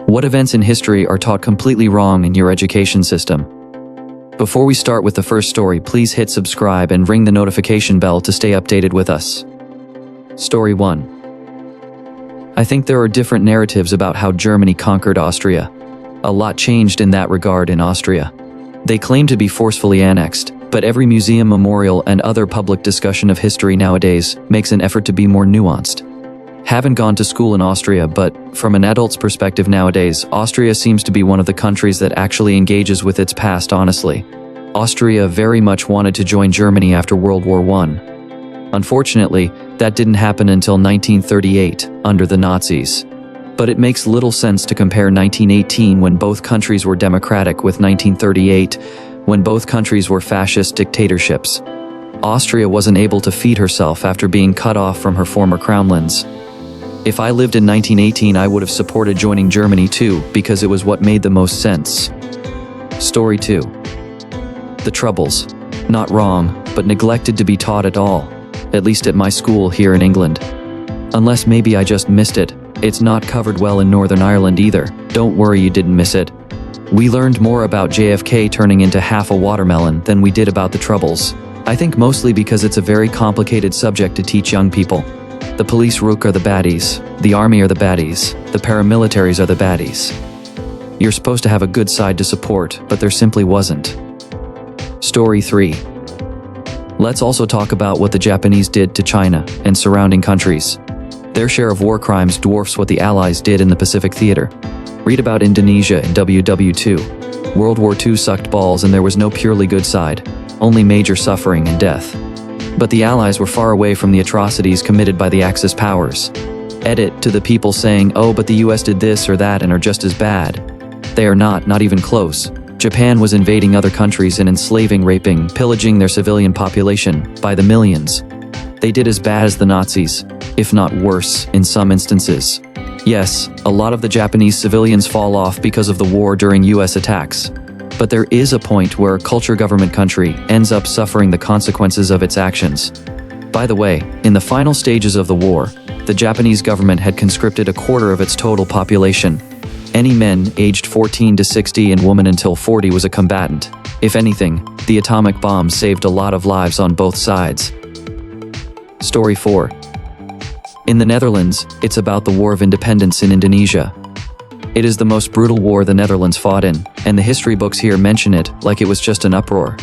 What events in history are taught completely wrong in your education system? Before we start with the first story, please hit subscribe and ring the notification bell to stay updated with us. Story 1. I think there are different narratives about how Germany conquered Austria. A lot changed in that regard in Austria. They claim to be forcefully annexed, but every museum, memorial, and other public discussion of history nowadays makes an effort to be more nuanced. Haven't gone to school in Austria, but from an adult's perspective nowadays, Austria seems to be one of the countries that actually engages with its past honestly. Austria very much wanted to join Germany after World War I. Unfortunately, that didn't happen until 1938, under the Nazis. But it makes little sense to compare 1918 when both countries were democratic with 1938, when both countries were fascist dictatorships. Austria wasn't able to feed herself after being cut off from her former crownlands. If I lived in 1918, I would have supported joining Germany too, because it was what made the most sense. Story 2. The Troubles. Not wrong, but neglected to be taught at all, at least at my school here in England. Unless maybe I just missed it. It's not covered well in Northern Ireland either. Don't worry, you didn't miss it. We learned more about JFK turning into half a watermelon than we did about the Troubles. I think mostly because it's a very complicated subject to teach young people. The police rook are the baddies, the army are the baddies, the paramilitaries are the baddies. You're supposed to have a good side to support, but there simply wasn't. Story 3. Let's also talk about what the Japanese did to China and surrounding countries. Their share of war crimes dwarfs what the Allies did in the Pacific Theater. Read about Indonesia in WW2. World War II sucked balls and there was no purely good side, only major suffering and death. But the Allies were far away from the atrocities committed by the Axis powers. Edit to the people saying, oh, but the US did this or that and are just as bad. They are not even close. Japan was invading other countries and enslaving, raping, pillaging their civilian population by the millions. They did as bad as the Nazis, if not worse in some instances. Yes, a lot of the Japanese civilians fall off because of the war during US attacks. But there is a point where a culture government country ends up suffering the consequences of its actions. By the way, in the final stages of the war, the Japanese government had conscripted a quarter of its total population. Any men aged 14 to 60 and woman until 40 was a combatant. If anything, the atomic bomb saved a lot of lives on both sides. Story 4. In the Netherlands, it's about the War of Independence in Indonesia. It is the most brutal war the Netherlands fought in, and the history books here mention it like it was just an uproar.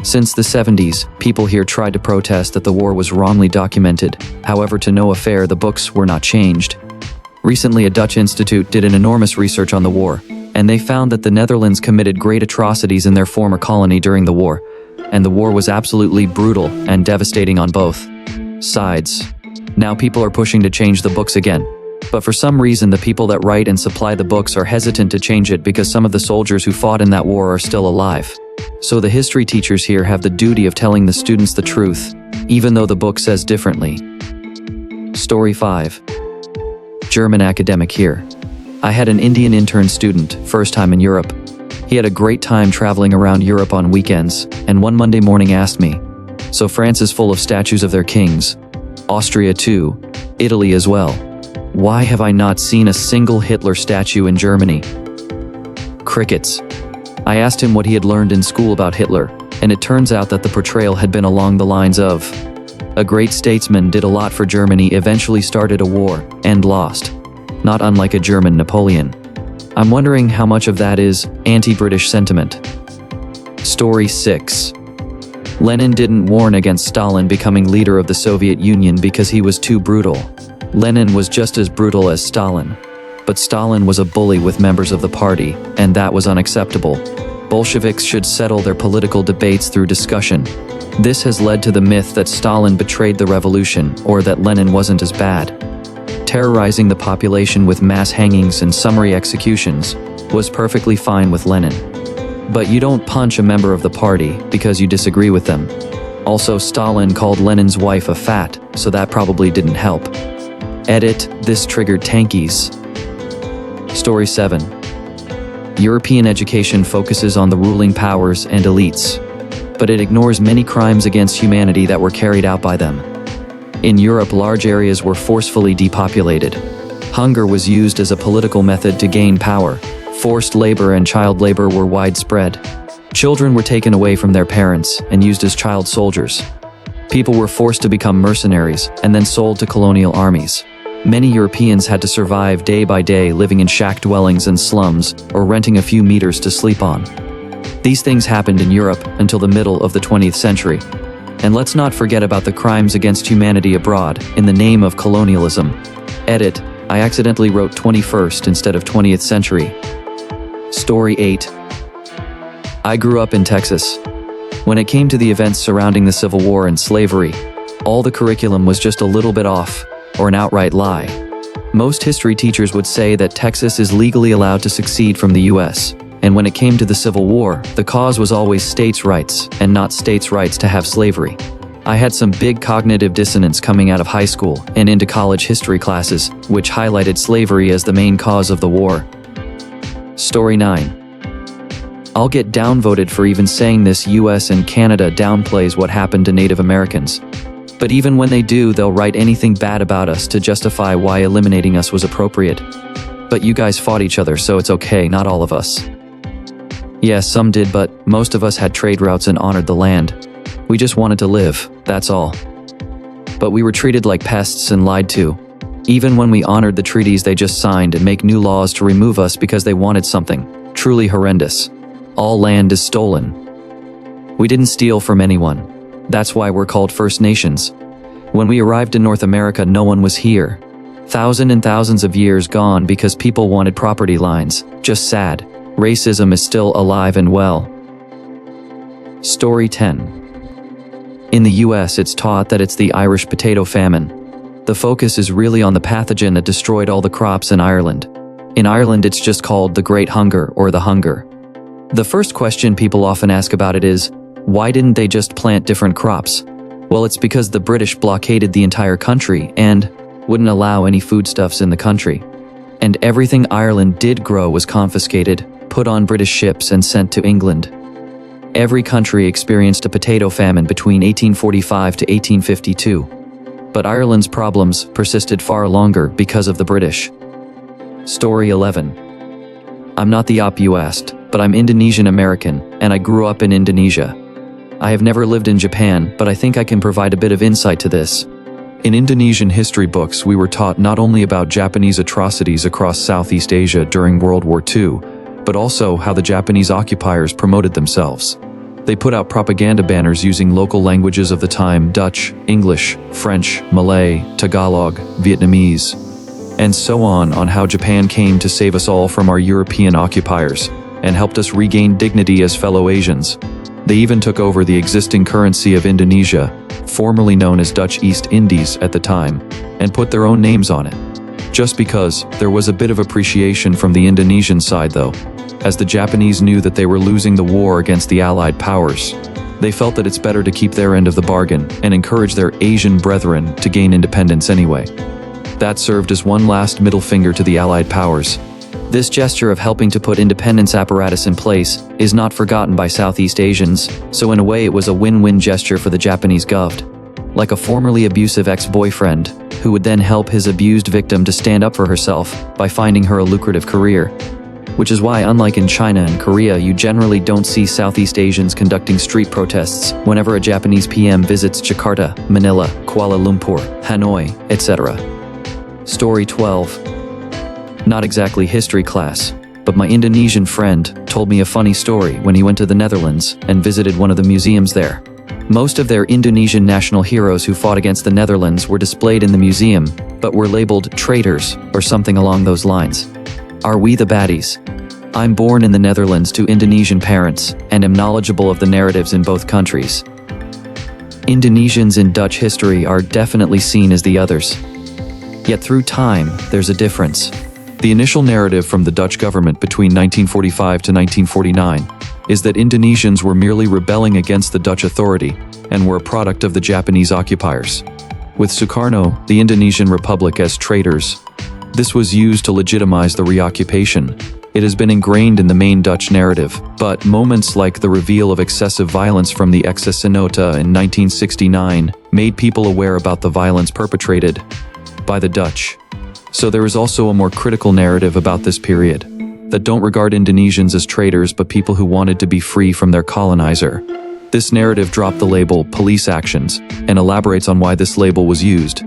Since the 70s, people here tried to protest that the war was wrongly documented. However, to no affair, the books were not changed. Recently, a Dutch institute did an enormous research on the war, and they found that the Netherlands committed great atrocities in their former colony during the war, and the war was absolutely brutal and devastating on both sides. Now people are pushing to change the books again. But for some reason, the people that write and supply the books are hesitant to change it because some of the soldiers who fought in that war are still alive. So the history teachers here have the duty of telling the students the truth, even though the book says differently. Story 5. German academic here. I had an Indian intern student, first time in Europe. He had a great time traveling around Europe on weekends, and one Monday morning asked me, so France is full of statues of their kings. Austria too. Italy as well. Why have I not seen a single Hitler statue in Germany? Crickets. I asked him what he had learned in school about Hitler, and it turns out that the portrayal had been along the lines of, a great statesman did a lot for Germany, eventually started a war, and lost. Not unlike a German Napoleon. I'm wondering how much of that is anti-British sentiment. Story 6. Lenin didn't warn against Stalin becoming leader of the Soviet Union because he was too brutal. Lenin was just as brutal as Stalin. But Stalin was a bully with members of the party, and that was unacceptable. Bolsheviks should settle their political debates through discussion. This has led to the myth that Stalin betrayed the revolution, or that Lenin wasn't as bad. Terrorizing the population with mass hangings and summary executions was perfectly fine with Lenin. But you don't punch a member of the party because you disagree with them. Also, Stalin called Lenin's wife a fat, so that probably didn't help. Edit, this triggered tankies. Story 7. European education focuses on the ruling powers and elites, but it ignores many crimes against humanity that were carried out by them. In Europe, large areas were forcefully depopulated. Hunger was used as a political method to gain power. Forced labor and child labor were widespread. Children were taken away from their parents and used as child soldiers. People were forced to become mercenaries and then sold to colonial armies. Many Europeans had to survive day by day living in shack dwellings and slums or renting a few meters to sleep on. These things happened in Europe until the middle of the 20th century. And let's not forget about the crimes against humanity abroad in the name of colonialism. Edit, I accidentally wrote 21st instead of 20th century. Story 8. I grew up in Texas. When it came to the events surrounding the Civil War and slavery, all the curriculum was just a little bit off, or an outright lie. Most history teachers would say that Texas is legally allowed to secede from the US, and when it came to the Civil War, the cause was always states' rights, and not states' rights to have slavery. I had some big cognitive dissonance coming out of high school and into college history classes, which highlighted slavery as the main cause of the war. Story 9. I'll get downvoted for even saying this. US and Canada downplays what happened to Native Americans. But even when they do, they'll write anything bad about us to justify why eliminating us was appropriate. But you guys fought each other, so it's okay, not all of us. Yes, some did, but most of us had trade routes and honored the land. We just wanted to live, that's all. But we were treated like pests and lied to. Even when we honored the treaties they just signed and make new laws to remove us because they wanted something truly horrendous. All land is stolen. We didn't steal from anyone. That's why we're called First Nations. When we arrived in North America, no one was here. Thousands and thousands of years gone because people wanted property lines. Just sad. Racism is still alive and well. Story 10. In the US, it's taught that it's the Irish potato famine. The focus is really on the pathogen that destroyed all the crops in Ireland. In Ireland, it's just called the Great Hunger or the Hunger. The first question people often ask about it is, why didn't they just plant different crops? Well, it's because the British blockaded the entire country and wouldn't allow any foodstuffs in the country. And everything Ireland did grow was confiscated, put on British ships and sent to England. Every country experienced a potato famine between 1845 to 1852. But Ireland's problems persisted far longer because of the British. Story 11. I'm not the op you asked, but I'm Indonesian American, and I grew up in Indonesia. I have never lived in Japan, but I think I can provide a bit of insight to this. In Indonesian history books, we were taught not only about Japanese atrocities across Southeast Asia during World War II, but also how the Japanese occupiers promoted themselves. They put out propaganda banners using local languages of the time: Dutch, English, French, Malay, Tagalog, Vietnamese, and so on how Japan came to save us all from our European occupiers and helped us regain dignity as fellow Asians. They even took over the existing currency of Indonesia, formerly known as Dutch East Indies at the time, and put their own names on it. Just because, there was a bit of appreciation from the Indonesian side though, as the Japanese knew that they were losing the war against the Allied powers. They felt that it's better to keep their end of the bargain and encourage their Asian brethren to gain independence anyway. That served as one last middle finger to the Allied powers. This gesture of helping to put independence apparatus in place is not forgotten by Southeast Asians, so in a way it was a win-win gesture for the Japanese govt. Like a formerly abusive ex-boyfriend, who would then help his abused victim to stand up for herself by finding her a lucrative career. Which is why, unlike in China and Korea, you generally don't see Southeast Asians conducting street protests whenever a Japanese PM visits Jakarta, Manila, Kuala Lumpur, Hanoi, etc. Story 12. Not exactly history class, but my Indonesian friend told me a funny story when he went to the Netherlands and visited one of the museums there. Most of their Indonesian national heroes who fought against the Netherlands were displayed in the museum, but were labeled traitors or something along those lines. Are we the baddies? I'm born in the Netherlands to Indonesian parents and am knowledgeable of the narratives in both countries. Indonesians in Dutch history are definitely seen as the others. Yet through time, there's a difference. The initial narrative from the Dutch government between 1945 to 1949 is that Indonesians were merely rebelling against the Dutch authority and were a product of the Japanese occupiers. With Sukarno, the Indonesian Republic, as traitors, this was used to legitimize the reoccupation. It has been ingrained in the main Dutch narrative, but moments like the reveal of excessive violence from the Exesinota in 1969 made people aware about the violence perpetrated by the Dutch. So there is also a more critical narrative about this period, that don't regard Indonesians as traitors but people who wanted to be free from their colonizer. This narrative dropped the label police actions and elaborates on why this label was used.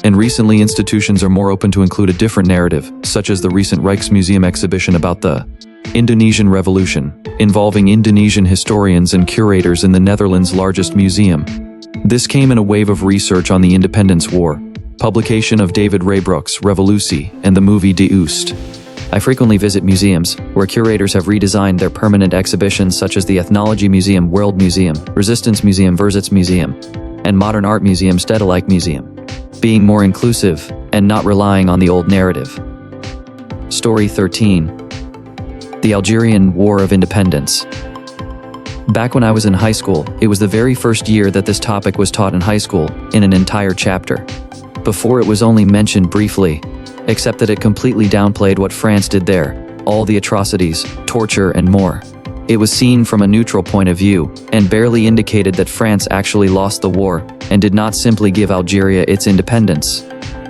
And recently institutions are more open to include a different narrative, such as the recent Rijksmuseum exhibition about the Indonesian Revolution, involving Indonesian historians and curators in the Netherlands' largest museum. This came in a wave of research on the Independence War, publication of David Raybrook's Revolutie, and the movie De Oost. I frequently visit museums, where curators have redesigned their permanent exhibitions such as the Ethnology Museum, World Museum, Resistance Museum, Verzets Museum, and Modern Art Museum, Stedelijk Museum, being more inclusive and not relying on the old narrative. Story 13. The Algerian War of Independence. Back when I was in high school, it was the very first year that this topic was taught in high school, in an entire chapter. Before it was only mentioned briefly, except that it completely downplayed what France did there, all the atrocities, torture, and more. It was seen from a neutral point of view, and barely indicated that France actually lost the war, and did not simply give Algeria its independence.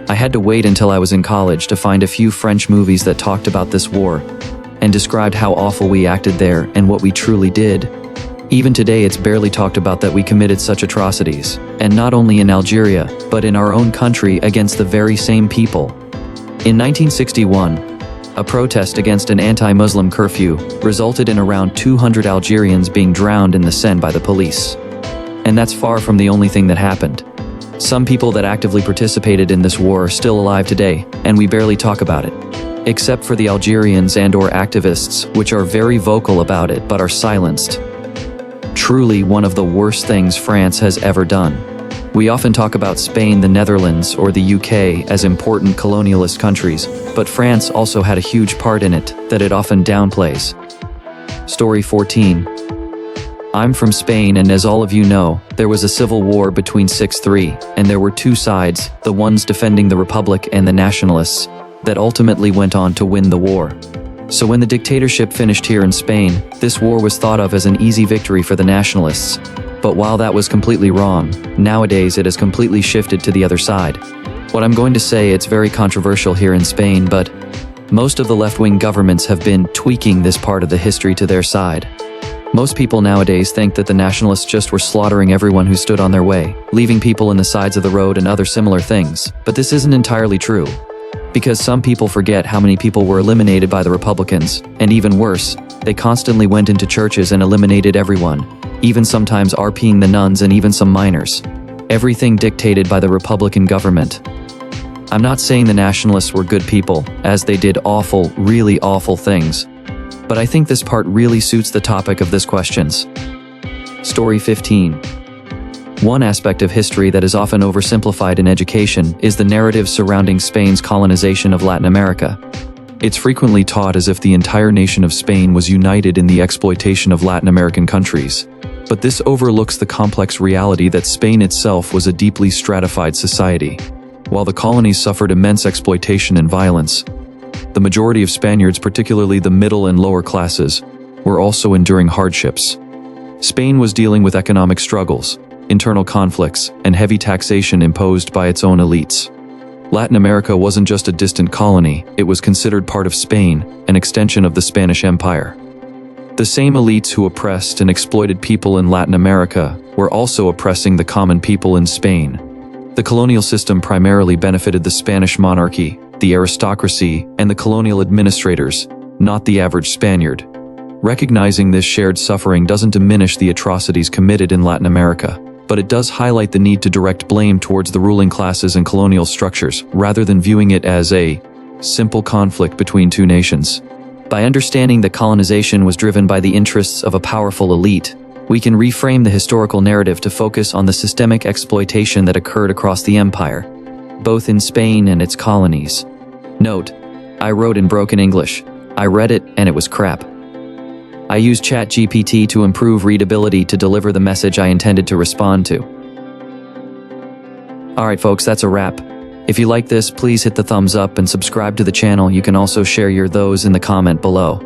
I had to wait until I was in college to find a few French movies that talked about this war, and described how awful we acted there and what we truly did. Even today it's barely talked about that we committed such atrocities, and not only in Algeria, but in our own country against the very same people. In 1961, a protest against an anti-Muslim curfew resulted in around 200 Algerians being drowned in the Seine by the police. And that's far from the only thing that happened. Some people that actively participated in this war are still alive today, and we barely talk about it. Except for the Algerians and/or activists, which are very vocal about it but are silenced. Truly one of the worst things France has ever done. We often talk about Spain, the Netherlands, or the UK as important colonialist countries, but France also had a huge part in it that it often downplays. Story 14. I'm from Spain, and as all of you know, there was a civil war between 6-3, and there were two sides, the ones defending the Republic and the nationalists, that ultimately went on to win the war. So when the dictatorship finished here in Spain, this war was thought of as an easy victory for the nationalists. But while that was completely wrong, nowadays it has completely shifted to the other side. What I'm going to say, it's very controversial here in Spain, but most of the left-wing governments have been tweaking this part of the history to their side. Most people nowadays think that the nationalists just were slaughtering everyone who stood on their way, leaving people in the sides of the road and other similar things, but this isn't entirely true. Because some people forget how many people were eliminated by the Republicans, and even worse, they constantly went into churches and eliminated everyone, even sometimes RPing the nuns and even some minors. Everything dictated by the Republican government. I'm not saying the nationalists were good people, as they did awful, really awful things. But I think this part really suits the topic of this questions. Story 15. One aspect of history that is often oversimplified in education is the narrative surrounding Spain's colonization of Latin America. It's frequently taught as if the entire nation of Spain was united in the exploitation of Latin American countries. But this overlooks the complex reality that Spain itself was a deeply stratified society. While the colonies suffered immense exploitation and violence, the majority of Spaniards, particularly the middle and lower classes, were also enduring hardships. Spain was dealing with economic struggles, internal conflicts, and heavy taxation imposed by its own elites. Latin America wasn't just a distant colony, it was considered part of Spain, an extension of the Spanish Empire. The same elites who oppressed and exploited people in Latin America were also oppressing the common people in Spain. The colonial system primarily benefited the Spanish monarchy, the aristocracy, and the colonial administrators, not the average Spaniard. Recognizing this shared suffering doesn't diminish the atrocities committed in Latin America, but it does highlight the need to direct blame towards the ruling classes and colonial structures, rather than viewing it as a simple conflict between two nations. By understanding that colonization was driven by the interests of a powerful elite, we can reframe the historical narrative to focus on the systemic exploitation that occurred across the empire, both in Spain and its colonies. Note, I wrote in broken English. I read it and it was crap. I used ChatGPT to improve readability to deliver the message I intended to respond to. Alright folks, that's a wrap. If you like this, please hit the thumbs up and subscribe to the channel. You can also share your thoughts in the comment below.